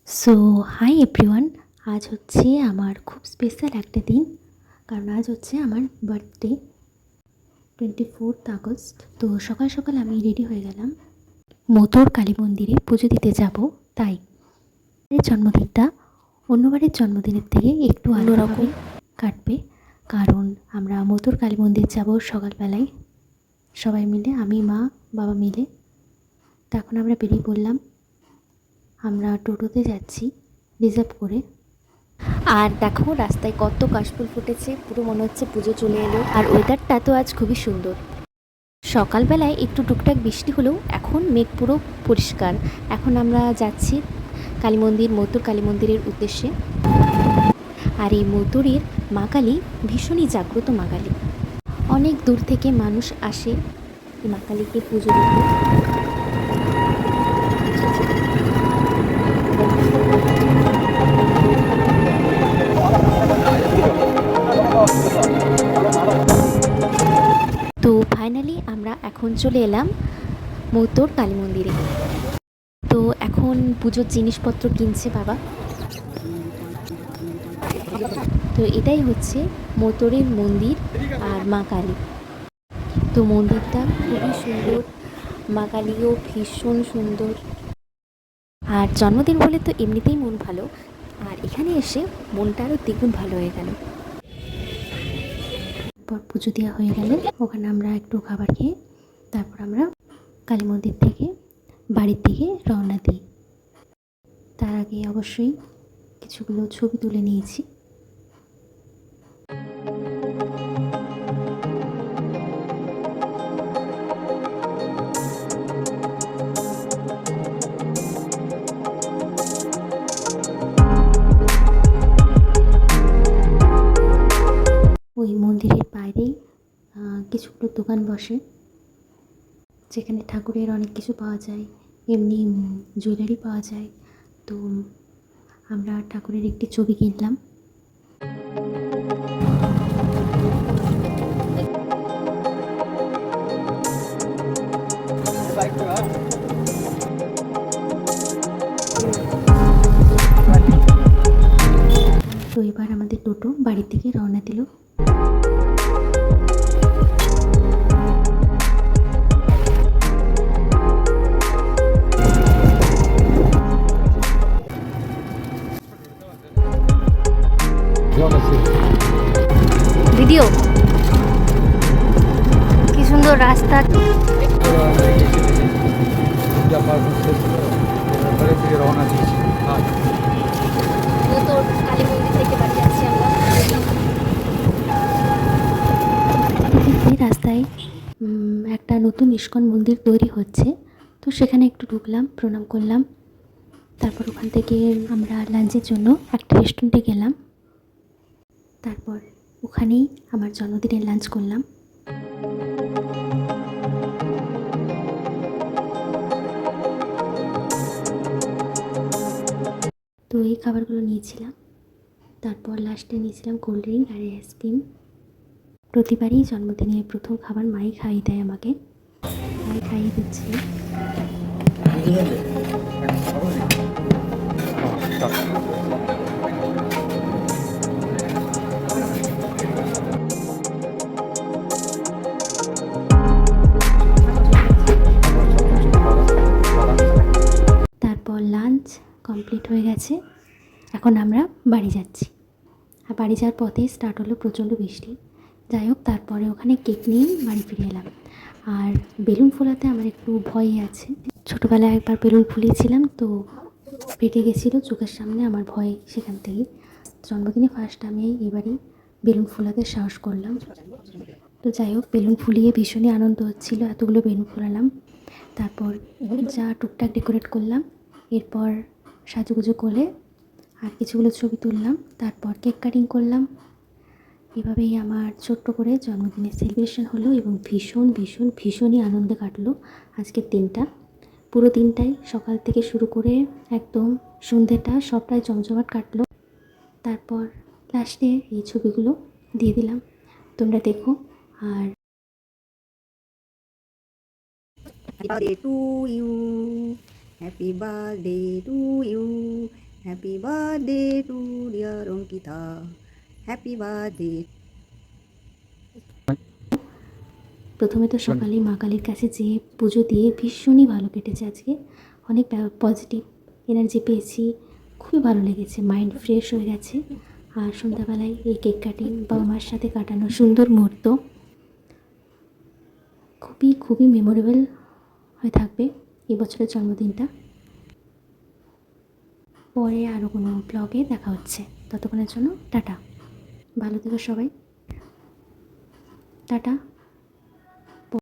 So hi everyone, আজ হচ্ছে আমার খুব স্পেশাল একটা দিন, কারণ আজ হচ্ছে আমার বার্থডে 24 আগস্ট। তো সকাল সকাল আমি রেডি হয়ে গেলাম, মথুর কালী মন্দিরে পুজো দিতে যাব। তাই এর জন্মদিনটা অন্যবারের জন্মদিনের থেকে একটু অন্যরকম কাটবে, কারণ আমরা মথুর কালী মন্দির যাব সকালবেলায় সবাই মিলে, আমি মা বাবা মিলে। তো এখন আমরা বেরিয়ে পড়লাম, আমরা টোটোতে যাচ্ছি রিজার্ভ করে। আর দেখো রাস্তায় কত কাশফুল ফুটেছে, পুরো মনে হচ্ছে পুজো চলে এলো। আর ওয়েদারটা তো আজ খুবই সুন্দর। সকালবেলায় একটু টুকটাক বৃষ্টি হলেও এখন মেঘ পুরো পরিষ্কার। এখন আমরা যাচ্ছি কালী মন্দির, মথুর কালী মন্দিরের উদ্দেশ্যে। আর এই মথুরের মা কালী ভীষণই জাগ্রত মা কালী। অনেক দূর থেকে মানুষ আসে এই মা কালীকে পুজো দিতে। তো ফাইনালি আমরা এখন চলে এলাম মথুর কালী মন্দিরে। তো এখন পুজোর জিনিসপত্র কিনছে বাবা। তো এটাই হচ্ছে মথুরের মন্দির আর মা কালী। তো মন্দিরটা খুবই সুন্দর, মা কালীও ভীষণ সুন্দর। আর জন্মদিন বলে তো এমনিতেই মন ভালো, আর এখানে এসে মনটা আরও দ্বিগুণ ভালো হয়ে গেল। পর পুজো দেওয়া হয়ে গেলে ওখানে আমরা একটু খাবার খেয়ে তারপর আমরা কালী মন্দির থেকে বাড়ির দিকে রওনা দিই। তার আগে অবশ্যই কিছুগুলো ছবি তুলে নিয়েছি। ওই মন্দিরের বাইরেই কিছুগুলো দোকান বসে, যেখানে ঠাকুরের অনেক কিছু পাওয়া যায়, এমনি জুয়েলারি পাওয়া যায়। তো আমরা ঠাকুরের একটি ছবি কিনলাম। তো এবার আমাদের টোটো বাড়ির দিকে রওনা দিল। ভিডিও কি সুন্দর রাস্তা। রাস্তায় একটা নতুন ইস্কন মন্দির তৈরি হচ্ছে, তো সেখানে একটু ঢুকলাম, প্রণাম করলাম। তারপর ওখান থেকে আমরা লাঞ্চের জন্য একটা রেস্টুরেন্টে গেলাম। তারপর ওখানেই আমার জন্মদিনের লাঞ্চ করলাম। তো এই খাবারগুলো নিয়েছিলাম। তারপর লাস্টে নিয়েছিলাম কোল্ড ড্রিঙ্ক আর আইসক্রিম। প্রতিবারই জন্মদিনে প্রথম খাবার মাই খাইয়ে দেয় আমাকে, মাই খাইয়ে দিচ্ছিল। তারপর লাঞ্চ কমপ্লিট হয়ে গেছে, এখন আমরা বাড়ি যাচ্ছি। আর বাড়ি যাওয়ার পথে স্টার্ট হলো প্রচণ্ড বৃষ্টি। যাই হোক, তারপরে ওখানে কেক নিয়ে বাড়ি ফিরে এলাম। আর বেলুন ফোলাতে আমার একটু ভয়ই আছে। ছোটোবেলায় একবার বেলুন ফুলিয়েছিলাম, তো ফেটে গেছিলো চোখের সামনে, আমার ভয় সেখান থেকে। জন্মদিনে ফার্স্ট আমি এবারই বেলুন ফোলাতে সাহস করলাম। তো যাই হোক, বেলুন ফুলিয়ে ভীষণই আনন্দ হচ্ছিলো, এতগুলো বেলুন ফোলালাম। তারপর যা টুকটাক ডেকোরেট করলাম, এরপর সাজুগুজু করে আর কিছুগুলো ছবি তুললাম। তারপর কেক কাটিং করলাম। এভাবেই আমার ছোট্ট করে জন্মদিনের সেলিব্রেশন হলো এবং ভীষণ ভীষণ ভীষণই আনন্দে কাটলো আজকের দিনটা। পুরো দিনটাই সকাল থেকে শুরু করে একদম সন্ধ্যেটা সবটাই জমজমাট কাটলো। তারপর লাস্টে এই ছবিগুলো দিয়ে দিলাম, তোমরা দেখো। আর Happy birthday to you. Happy birthday to you. Happy birthday to dear Ankita, happy birthday. প্রথমে তো সকালেই মা কালীর কাছে যেয়ে পুজো দিয়ে ভীষণই ভালো কেটেছে আজকে। অনেক পজিটিভ এনার্জি পেয়েছি, খুবই ভালো লেগেছে, মাইন্ড ফ্রেশ হয়ে গেছে। আর সন্ধ্যাবেলায় এই কেক কাটিং বাবা মার সাথে কাটানো সুন্দর মুহূর্ত খুবই খুবই মেমোরেবল হয়ে থাকবে এই বছরের জন্মদিনটা। পরে আরও কোনো ব্লগে দেখা হচ্ছে, ততক্ষণের জন্য টাটা, ভালো থেকো সবাই, টাটা।